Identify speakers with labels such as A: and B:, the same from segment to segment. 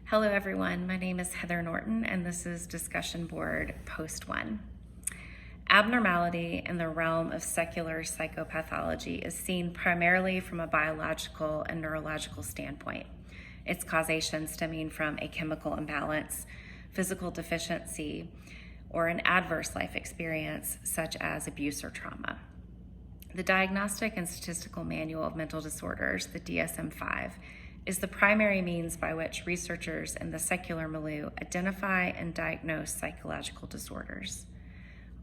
A: Hello everyone, my name is Heather Norton and this is Discussion Board Post 1. Abnormality in the realm of secular psychopathology is seen primarily from a biological and neurological standpoint. Its causation stemming from a chemical imbalance, physical deficiency, or an adverse life experience such as abuse or trauma. The Diagnostic and Statistical Manual of Mental Disorders, the DSM-5, is the primary means by which researchers in the secular milieu identify and diagnose psychological disorders.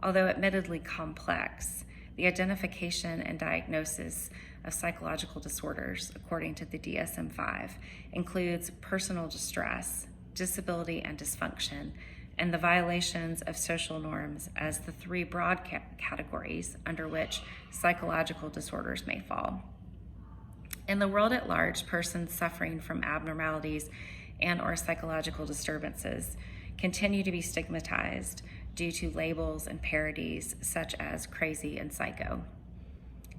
A: Although admittedly complex, the identification and diagnosis of psychological disorders, according to the DSM-5, includes personal distress, disability and dysfunction, and the violations of social norms as the three broad categories under which psychological disorders may fall. In the world at large, persons suffering from abnormalities and/or psychological disturbances continue to be stigmatized due to labels and parodies such as crazy and psycho.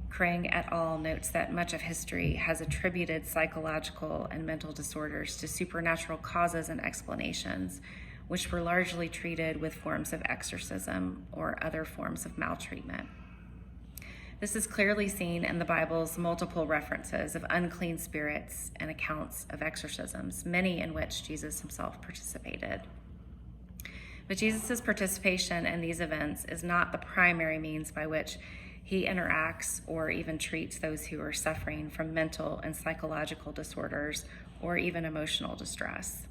A: Krang et al. Notes that much of history has attributed psychological and mental disorders to supernatural causes and explanations, which were largely treated with forms of exorcism or other forms of maltreatment. This is clearly seen in the Bible's multiple references of unclean spirits and accounts of exorcisms, many in which Jesus himself participated. But Jesus' participation in these events is not the primary means by which he interacts or even treats those who are suffering from mental and psychological disorders or even emotional distress.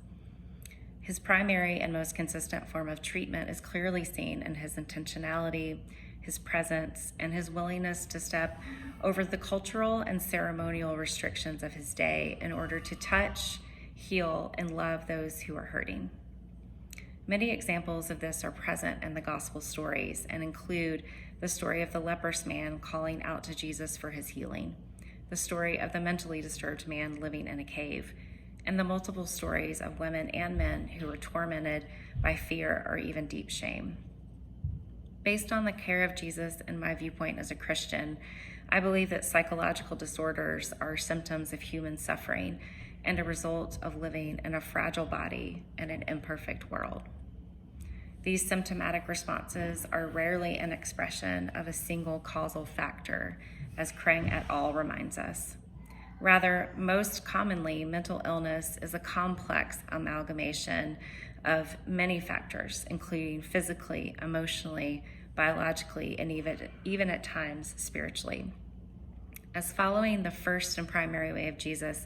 A: His primary and most consistent form of treatment is clearly seen in his intentionality, his presence, and his willingness to step over the cultural and ceremonial restrictions of his day in order to touch, heal, and love those who are hurting. Many examples of this are present in the gospel stories and include the story of the leprous man calling out to Jesus for his healing, the story of the mentally disturbed man living in a cave, and the multiple stories of women and men who were tormented by fear or even deep shame. Based on the care of Jesus and my viewpoint as a Christian, I believe that psychological disorders are symptoms of human suffering and a result of living in a fragile body in an imperfect world. These symptomatic responses are rarely an expression of a single causal factor, as Krang et al. Reminds us. Rather, most commonly, mental illness is a complex amalgamation of many factors, including physically, emotionally, biologically, and even at times spiritually. As following the first and primary way of Jesus,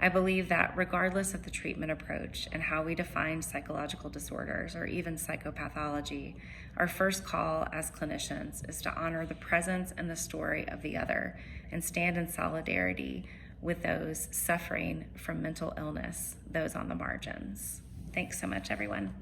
A: I believe that regardless of the treatment approach and how we define psychological disorders or even psychopathology, our first call as clinicians is to honor the presence and the story of the other and stand in solidarity with those suffering from mental illness, those on the margins. Thanks so much, everyone.